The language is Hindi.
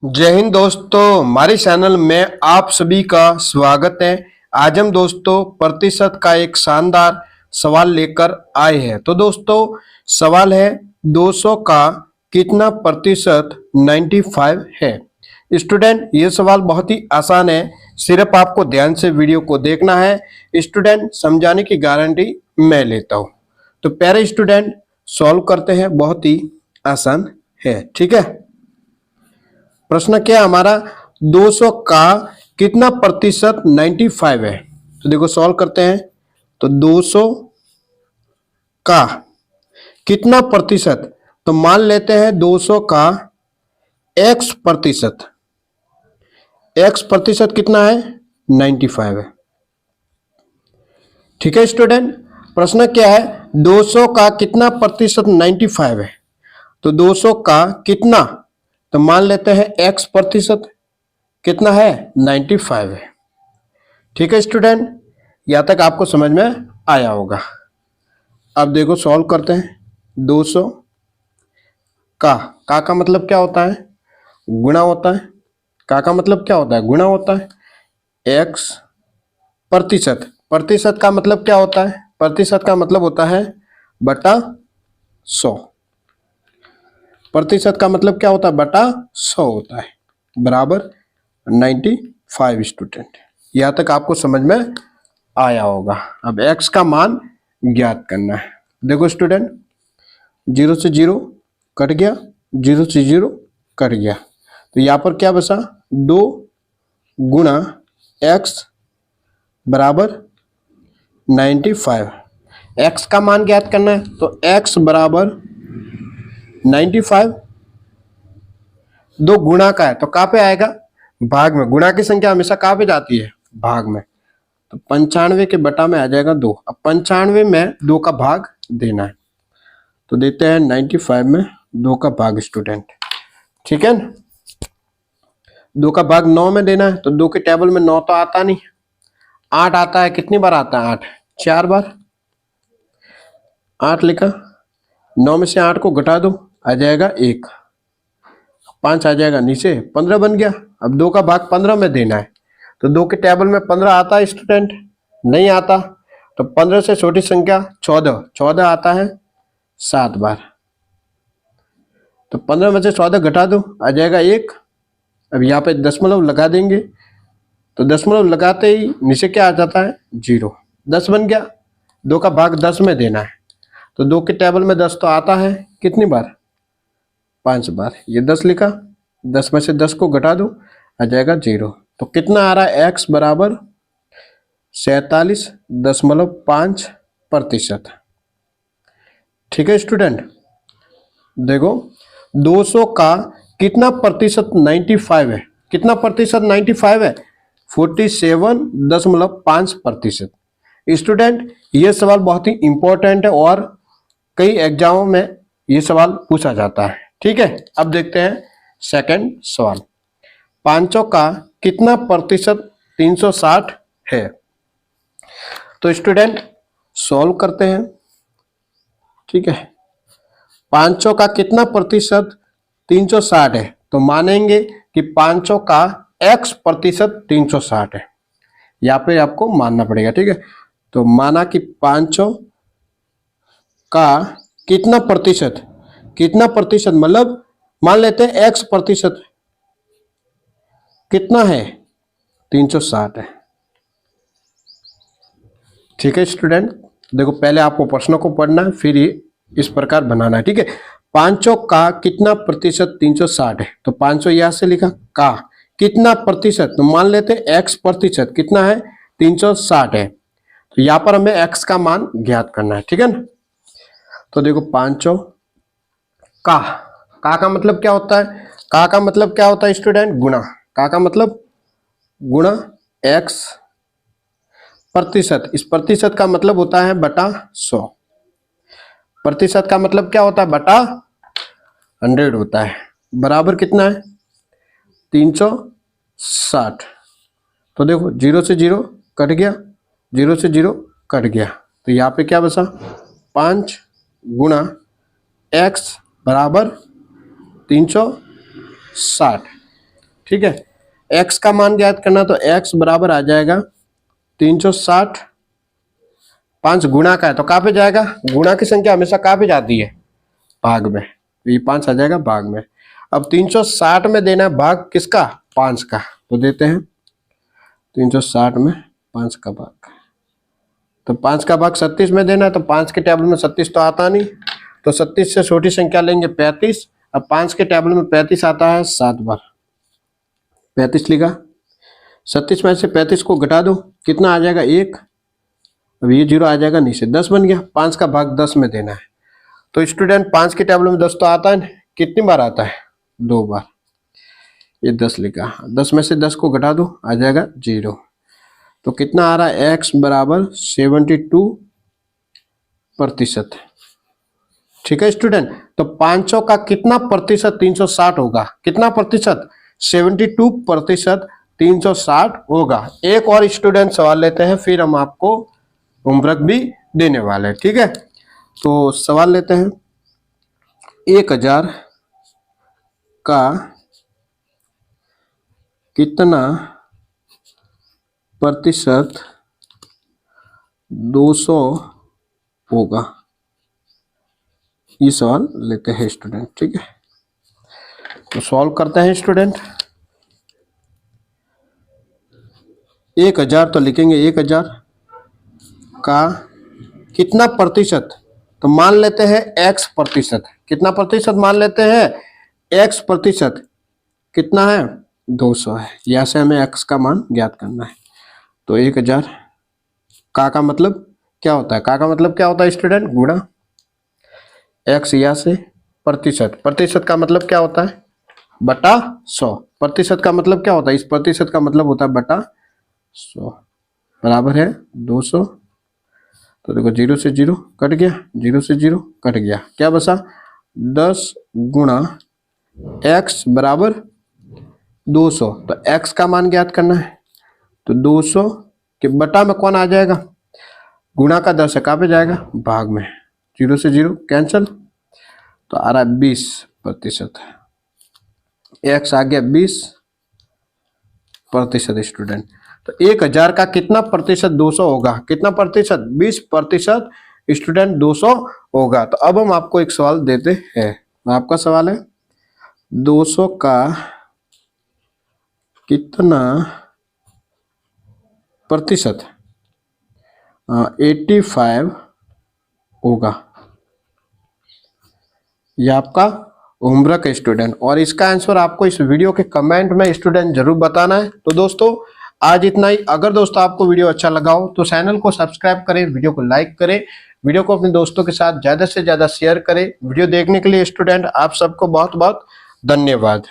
जय हिंद दोस्तों, हमारे चैनल में आप सभी का स्वागत है। आज हम दोस्तों प्रतिशत का एक शानदार सवाल लेकर आए हैं। तो दोस्तों सवाल है 200 का कितना प्रतिशत 95 है। स्टूडेंट ये सवाल बहुत ही आसान है, सिर्फ आपको ध्यान से वीडियो को देखना है। स्टूडेंट समझाने की गारंटी मैं लेता हूँ। तो प्यारे स्टूडेंट सॉल्व करते हैं, बहुत ही आसान है। ठीक है, प्रश्न क्या है हमारा, 200 का कितना प्रतिशत 95 है। तो देखो सॉल्व करते हैं। तो 200 का कितना प्रतिशत, तो मान लेते हैं 200 का x प्रतिशत। x प्रतिशत कितना है, 95 है। ठीक है स्टूडेंट, प्रश्न क्या है, 200 का कितना प्रतिशत 95 है। तो 200 का कितना, तो मान लेते हैं x प्रतिशत कितना है, 95 है। ठीक है स्टूडेंट, यहाँ तक आपको समझ में आया होगा। अब देखो सॉल्व करते हैं। 200 का मतलब क्या होता है, गुणा होता है। का मतलब क्या होता है, गुणा होता है। x प्रतिशत, प्रतिशत का मतलब क्या होता है, प्रतिशत का मतलब होता है बटा 100। प्रतिशत का मतलब क्या होता है, बटा 100 होता है, बराबर 95। स्टूडेंट यहाँ तक आपको समझ में आया होगा। अब x का मान ज्ञात करना है। देखो स्टूडेंट, 0 से 0 कट गया, 0 से 0 कट गया, तो यहाँ पर क्या बचा, 2 गुणा x बराबर 95। x का मान ज्ञात करना है, तो x बराबर 95 2 गुणा का है, तो कहाँ पे आएगा, भाग में। गुणा की संख्या हमेशा कहाँ पे जाती है, भाग में। तो 95 के बटा में आ जाएगा 2। अब 95 में 2 का भाग देना है, तो देते हैं 95 में 2 का भाग स्टूडेंट। ठीक है ना, 2 का भाग 9 में देना है, तो 2 के टेबल में 9 तो आता नहीं, 8 आता है। कितनी बार आता है, 8 4 बार, 8 लिखा। 9 में से 8 को घटा दो, आ जाएगा 1, 5 आ जाएगा नीचे, 15 बन गया। अब 2 का भाग 15 में देना है, तो 2 के टेबल में 15 आता है स्टूडेंट, नहीं आता। तो 15 से छोटी संख्या 14, 14 आता है 7 बार। तो 15 में से 14 घटा दो, आ जाएगा 1। अब यहाँ पे दशमलव लगा देंगे, तो दशमलव लगाते ही नीचे क्या आ जाता है, 0। 10 बन गया। 2 का भाग 10 में देना है, तो 2 के टेबल में 10 तो आता है, कितनी बार, 5 बार। ये 10 लिखा, 10 में से 10 को घटा दो, आ जाएगा 0। तो कितना आ रहा है, x बराबर 47.5%। ठीक है स्टूडेंट, देखो 200 का कितना प्रतिशत 95 है, कितना प्रतिशत 95 है, 47.5%। स्टूडेंट ये सवाल बहुत ही इंपॉर्टेंट है और कई एग्जामों में ये सवाल पूछा जाता है। ठीक है, अब देखते हैं सेकंड सवाल। 500 का कितना प्रतिशत 360 है। तो स्टूडेंट सॉल्व करते हैं। ठीक है, 500 का कितना प्रतिशत 360 है, तो मानेंगे कि 500 का x प्रतिशत 360 है। यहाँ पे आपको मानना पड़ेगा। ठीक है, तो माना कि 500 का कितना प्रतिशत, कितना प्रतिशत मतलब मान लेते हैं x प्रतिशत कितना है, 360 है। ठीक है स्टूडेंट, देखो पहले आपको प्रश्न को पढ़ना है, फिर ये इस प्रकार बनाना है। ठीक है, 500 का कितना प्रतिशत 360 है, तो 500 यहां से लिखा, का कितना प्रतिशत, तो मान लेते हैं x प्रतिशत कितना है, 360 है। तो यहां पर हमें x का मान ज्ञात करना है। ठीक है ना, तो देखो 500 का मतलब क्या होता है, का मतलब क्या होता है स्टूडेंट, गुणा। का मतलब गुणा x प्रतिशत, इस प्रतिशत का मतलब होता है बटा 100। प्रतिशत का मतलब क्या होता है, बटा 100 होता है, बराबर कितना है, 360। तो देखो 0 से 0 कट गया, 0 से 0 कट गया, तो यहाँ पे क्या बचा, 5 गुणा x बराबर 360। ठीक है। x का मान ज्ञात करना, तो x बराबर आ जाएगा 360, 5 गुणा का है तो कहाँ पे जाएगा, गुणा की संख्या हमेशा कहाँ पे जाती है, भाग में, तो ये 5 आ जाएगा भाग में। अब 360 में देना है भाग किसका, 5 का, तो देते हैं 360 में 5 का भाग, तो 5 का भाग 36 में देना है, तो 5 के टेबल में 36 तो आता नहीं, तो 36 से छोटी संख्या लेंगे 35। अब 5 के टेबल में 35 आता है 7 बार, 35 लिखा। 36 में से 35 को घटा दो, कितना आ जाएगा 1, अब ये 0 आ जाएगा नीचे, 10 बन गया। 5 का भाग 10 में देना है, तो स्टूडेंट 5 के टेबल में 10 तो आता है, कितनी बार आता है, 2 बार, ये 10 लिखा। 10 में से 10 को घटा दो, आ जाएगा 0, तो कितना आ रहा है, x बराबर 72%। ठीक है स्टूडेंट, तो 500 का कितना प्रतिशत 360 होगा, कितना प्रतिशत, 72% 360 होगा। एक और स्टूडेंट सवाल लेते हैं, फिर हम आपको होमवर्क भी देने वाले हैं, ठीक है। तो सवाल लेते हैं, 1000 का कितना प्रतिशत 200 होगा, ये सवाल लेते हैं स्टूडेंट, ठीक है। तो सॉल्व करते हैं स्टूडेंट। 1000 तो लिखेंगे 1000 का कितना प्रतिशत, तो मान लेते हैं x प्रतिशत, कितना प्रतिशत मान लेते हैं, x प्रतिशत कितना है, 200 है, यहाँ से हमें x का मान ज्ञात करना है। तो 1000 का मतलब क्या होता है, का मतलब क्या होता है स्टूडेंट, गुणा x, यहाँ से प्रतिशत, प्रतिशत का मतलब क्या होता है, बटा 100, प्रतिशत का मतलब क्या होता है, इस प्रतिशत का मतलब होता है बटा 100, बराबर है 200। तो देखो 0 से 0 कट गया, 0 से 0 कट गया, क्या बचा, 10 गुणा x बराबर 200, तो x का मान ज्ञात करना है, तो 200 के बटा में कौन आ जाएगा, गुणा का 10 है, कहाँ पे जाएगा, भाग में, 0 से 0 कैंसिल, तो आ रहा है 20%, x आ गया 20% स्टूडेंट। तो 1000 का कितना प्रतिशत 200 होगा, कितना प्रतिशत, 20% स्टूडेंट 200 होगा। तो अब हम आपको एक सवाल देते हैं, आपका सवाल है 200 का कितना प्रतिशत 85 होगा, यह आपका होमवर्क है स्टूडेंट, और इसका आंसर आपको इस वीडियो के कमेंट में स्टूडेंट जरूर बताना है। तो दोस्तों आज इतना ही। अगर दोस्तों आपको वीडियो अच्छा लगा हो तो चैनल को सब्सक्राइब करें, वीडियो को लाइक करें, वीडियो को अपने दोस्तों के साथ ज्यादा से ज्यादा शेयर करें। वीडियो देखने के लिए स्टूडेंट आप सबको बहुत बहुत धन्यवाद।